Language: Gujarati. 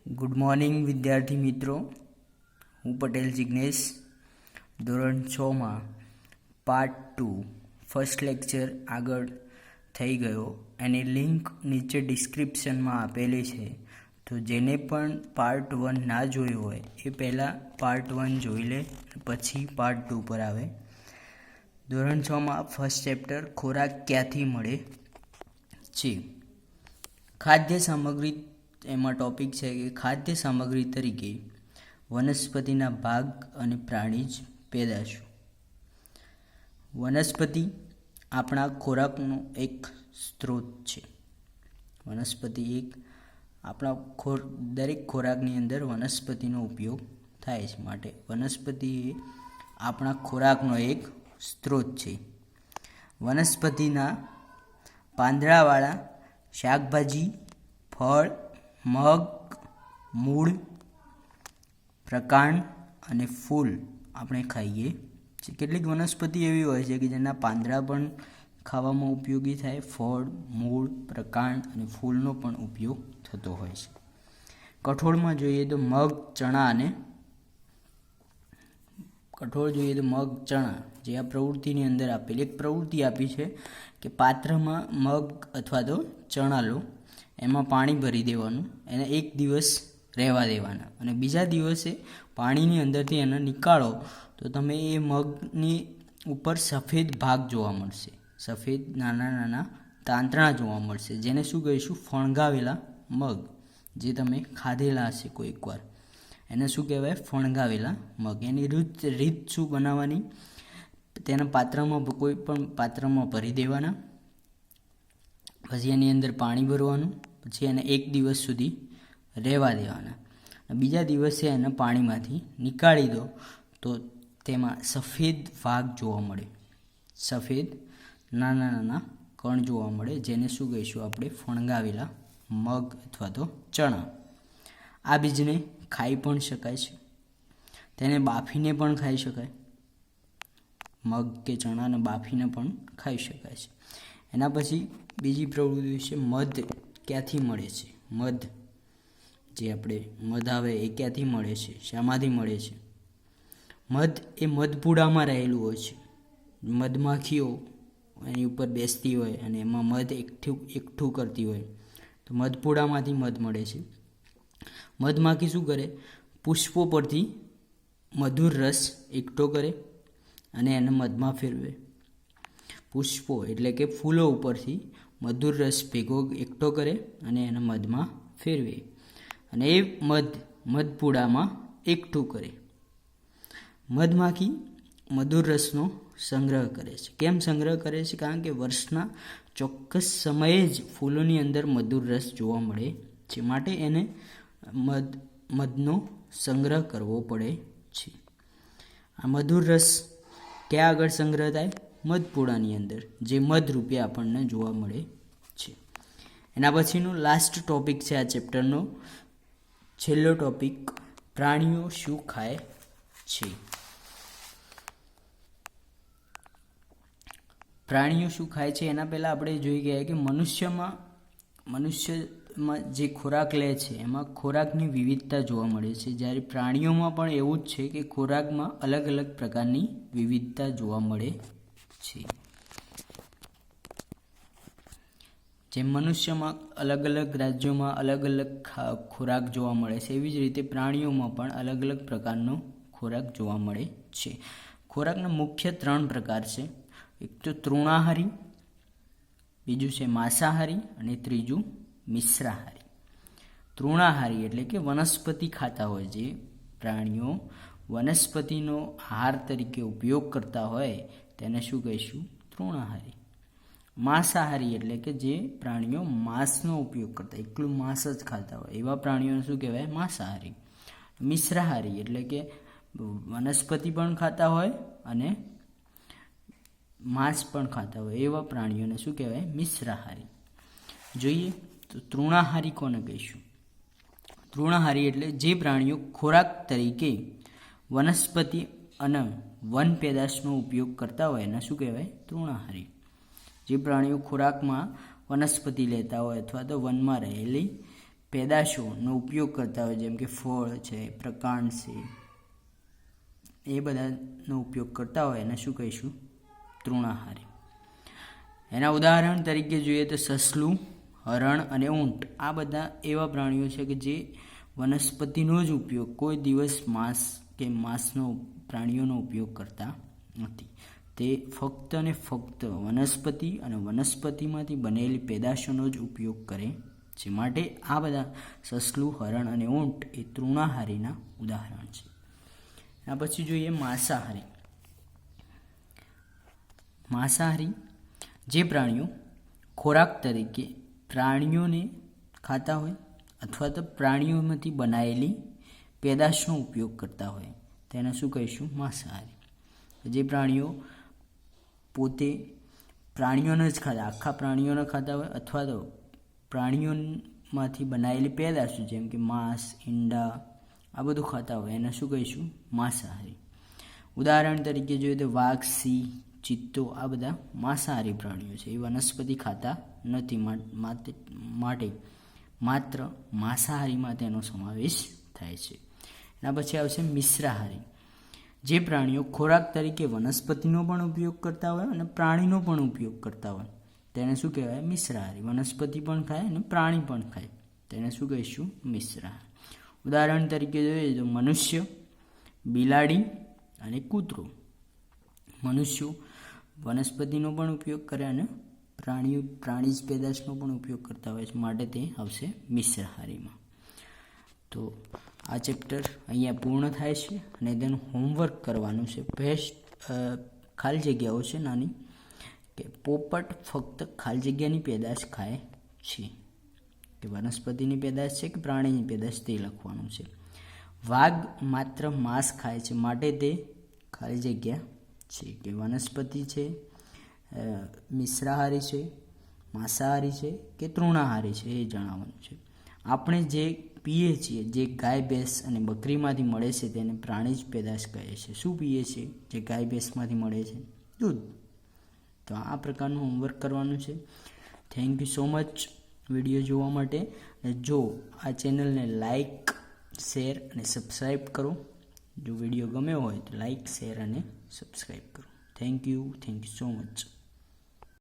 ગુડ મોર્નિંગ વિદ્યાર્થી મિત્રો, હું પટેલ જિગ્નેશ ધોરણ 6માં પાર્ટ 2 ફર્સ્ટ લેક્ચર આગળ થઈ ગયો. એની લિંક નીચે ડિસ્ક્રિપ્શનમાં આપેલી છે. તો જેને પણ પાર્ટ 1 ના જોયું હોય એ પહેલાં પાર્ટ 1 જોઈ લે, પછી પાર્ટ 2 પર આવે. ધોરણ 6માં ફર્સ્ટ ચેપ્ટર ખોરાક ક્યાંથી મળે છે. ખાદ્ય સામગ્રી, એમાં ટોપિક છે કે ખાદ્ય સામગ્રી તરીકે વનસ્પતિના ભાગ અને પ્રાણીજ પેદાશો. વનસ્પતિ આપણા ખોરાકનો એક સ્ત્રોત છે. વનસ્પતિ આપણા દરેક ખોરાકની અંદર વનસ્પતિનો ઉપયોગ થાય છે. માટે વનસ્પતિ એ આપણા ખોરાકનો એક સ્ત્રોત છે. વનસ્પતિના પાંદડાવાળા શાકભાજી, ફળ, મગ, મૂળ, પ્રકાંડ અને ફૂલ આપણે ખાઈએ છીએ. કેટલીક વનસ્પતિ એવી હોય છે કે જેના પાંદડા પણ ખાવામાં ઉપયોગી થાય, ફળ, મૂળ, પ્રકાંડ અને ફૂલનો પણ ઉપયોગ થતો હોય છે. કઠોળમાં જોઈએ તો મગ, ચણા જે આ પ્રવૃત્તિની અંદર આપેલી એક પ્રવૃત્તિ આપી છે કે પાત્રમાં મગ અથવા તો ચણા લો, એમાં પાણી ભરી દેવાનું, એને એક દિવસ રહેવા દેવાના અને બીજા દિવસે પાણીની અંદરથી એને નીકાળો તો તમે એ મગની ઉપર સફેદ ભાગ જોવા મળશે, સફેદ નાના નાના તાંતણા જોવા મળશે, જેને શું કહીશું? ફણગાવેલા મગ. જે તમે ખાધેલા હશે કોઈક વાર, એને શું કહેવાય? ફણગાવેલા મગ. એની રીત શું બનાવવાની? તેના પાત્રમાં, કોઈ પણ પાત્રમાં ભરી દેવાના, પછી એની અંદર પાણી ભરવાનું, પછી એને એક દિવસ સુધી રહેવા દેવાના. બીજા દિવસે એને પાણીમાંથી નીકાળી દો તો તેમાં સફેદ ભાગ જોવા મળે, સફેદ નાના નાના કણ જોવા મળે, જેને શું કહીશું આપણે? ફણગાવેલા મગ અથવા તો ચણા. આ બીજને ખાઈ પણ શકાય છે, તેને બાફીને પણ ખાઈ શકાય. મગ કે ચણાને બાફીને પણ ખાઈ શકાય છે. એના પછી બીજી પ્રવૃત્તિ છે મધ ક્યાંથી મળે છે. મધ, જે આપણે મધ આવે એ ક્યાંથી મળે છે, શામાંથી મળે છે? મધ એ મધપૂડામાં રહેલું હોય છે. મધમાખીઓ એની ઉપર બેસતી હોય અને એમાં મધ એકઠું કરતી હોય, તો મધપૂડામાંથી મધ મળે છે. મધમાખી શું કરે? પુષ્પો પરથી મધુર રસ એકઠો કરે અને એને મધમાં ફેરવે. પુષ્પો એટલે કે ફૂલો ઉપરથી મધુર રસ ભેગો એકઠો કરે અને એને મધમાં ફેરવે અને એ મધપૂડામાં એકઠું કરે. મધમાખી મધુર રસનો સંગ્રહ કરે છે. કેમ સંગ્રહ કરે છે? કારણ કે વર્ષના ચોક્કસ સમયે જ ફૂલોની અંદર મધુર રસ જોવા મળે છે, માટે એને મધનો સંગ્રહ કરવો પડે છે. આ મધુર રસ ક્યાં આગળ સંગ્રહ થાય? મધપૂડાની અંદર, જે મધ રૂપે આપણને જોવા મળે છે. એના પછીનો લાસ્ટ ટોપિક છે આ ચેપ્ટરનો, છેલ્લો ટોપિક, પ્રાણીઓ શું ખાય છે. પ્રાણીઓ શું ખાય છે એના પહેલાં આપણે જોઈ ગયા કે મનુષ્યમાં જે ખોરાક લે છે એમાં ખોરાકની વિવિધતા જોવા મળે છે, જ્યારે પ્રાણીઓમાં પણ એવું જ છે કે ખોરાકમાં અલગ અલગ પ્રકારની વિવિધતા જોવા મળે છે. જેમ મનુષ્યમાં અલગ અલગ રાજ્યોમાં અલગ અલગ ખોરાક જોવા મળે છે, એવી જ રીતે પ્રાણીઓમાં પણ અલગ અલગ પ્રકારનો ખોરાક જોવા મળે છે. ખોરાકના મુખ્ય 3 પ્રકાર છે. એક તો તૃણાહારી, બીજું છે માંસાહારી અને ત્રીજું મિશ્રાહારી. તૃણાહારી એટલે કે વનસ્પતિ ખાતા હોય, જે પ્રાણીઓ વનસ્પતિનો આહાર તરીકે ઉપયોગ કરતા હોય તેને શું કહીશું? તૃણાહારી. માંસાહારી એટલે કે જે પ્રાણીઓ માંસનો ઉપયોગ કરતા, એકલું માંસ જ ખાતા હોય એવા પ્રાણીઓને શું કહેવાય? માંસાહારી. મિશ્રાહારી એટલે કે વનસ્પતિ પણ ખાતા હોય અને માંસ પણ ખાતા હોય એવા પ્રાણીઓને શું કહેવાય? મિશ્રાહારી. જોઈએ તો તૃણાહારી કોને કહીશું? તૃણાહારી એટલે જે પ્રાણીઓ ખોરાક તરીકે વનસ્પતિ અને વન પેદાશનો ઉપયોગ કરતા હોય એને શું કહેવાય? તૃણાહારી. જે પ્રાણીઓ ખોરાકમાં વનસ્પતિ લેતા હોય અથવા તો વનમાં રહેલી પેદાશોનો ઉપયોગ કરતા હોય, જેમ કે ફળ છે, પ્રકાંડ છે, એ બધાનો ઉપયોગ કરતા હોય એને શું કહીશું? તૃણાહારી. એના ઉદાહરણ તરીકે જોઈએ તો સસલું, હરણ અને ઊંટ આ બધા એવા પ્રાણીઓ છે કે જે વનસ્પતિનો જ ઉપયોગ, કોઈ દિવસ માંસ કે માંસનો પ્રાણીઓનો ઉપયોગ કરતા નથી. તે ફક્ત અને ફક્ત વનસ્પતિ અને વનસ્પતિમાંથી બનેલી પેદાશોનો જ ઉપયોગ કરે છે. માટે આ બધા સસલું, હરણ અને ઊંટ એ તૃણાહારીના ઉદાહરણ છે. એના પછી જોઈએ માંસાહારી. માંસાહારી જે પ્રાણીઓ ખોરાક તરીકે પ્રાણીઓને ખાતા હોય અથવા તો પ્રાણીઓમાંથી બનાવેલી પેદાશનો ઉપયોગ કરતા હોય તેને શું કહીશું? માંસાહારી. જે પ્રાણીઓ પોતે પ્રાણીઓને જ ખાતા, આખા પ્રાણીઓને ખાતા હોય અથવા તો પ્રાણીઓમાંથી બનાવેલી પેદાશો જેમ કે માંસ, ઈંડા આ બધું ખાતા હોય એને શું કહીશું? માંસાહારી. ઉદાહરણ તરીકે જોઈએ તો વાઘ, સિંહ, ચિત્તો આ બધા માંસાહારી પ્રાણીઓ છે. એ વનસ્પતિ ખાતા નથી, માટે માત્ર માંસાહારીમાં તેનો સમાવેશ થાય છે. એના પછી આવશે મિશ્રાહારી. જે પ્રાણીઓ ખોરાક તરીકે વનસ્પતિનો પણ ઉપયોગ કરતા હોય અને પ્રાણીનો પણ ઉપયોગ કરતા હોય તેને શું કહેવાય? મિશ્રાહારી. વનસ્પતિ પણ ખાય અને પ્રાણી પણ ખાય તેને શું કહીશું? મિશ્રાહારી. ઉદાહરણ તરીકે જોઈએ તો મનુષ્ય, બિલાડી અને કૂતરો. મનુષ્યો વનસ્પતિનો પણ ઉપયોગ કરે અને પ્રાણીજ પેદાશનો પણ ઉપયોગ કરતા હોય છે, માટે તે આવશે મિશ્રાહારીમાં. તો આ ચેપ્ટર અહીંયા પૂર્ણ થાય છે અને તેનું હોમવર્ક કરવાનું છે. ખાલી જગ્યાઓ છે નાની, કે પોપટ ફક્ત ખાલી જગ્યાની પેદાશ ખાય છે, કે વનસ્પતિની પેદાશ છે કે પ્રાણીની પેદાશ તે લખવાનું છે. વાઘ માત્ર માંસ ખાય છે, માટે તે ખાલી જગ્યા છે, કે વનસ્પતિ છે, મિશ્રાહારી છે, માંસાહારી છે કે તૃણાહારી છે એ જણાવવાનું છે. આપણે જે પીએ છીએ, જે ગાય, ભેંસ અને બકરીમાંથી મળે છે તેને પ્રાણીજ પેદાશ કહે છે. શું પીએ છીએ જે ગાય, ભેંસમાંથી મળે છે? દૂધ. તો આ પ્રકારનું હોમવર્ક કરવાનું છે. Thank you so much video જોવા માટે. જો આ ચેનલને લાઈક, શેર અને સબસ્ક્રાઈબ કરો. જો વિડીયો ગમ્યો હોય તો લાઈક, શેર અને સબસ્ક્રાઈબ કરો. Thank you so much.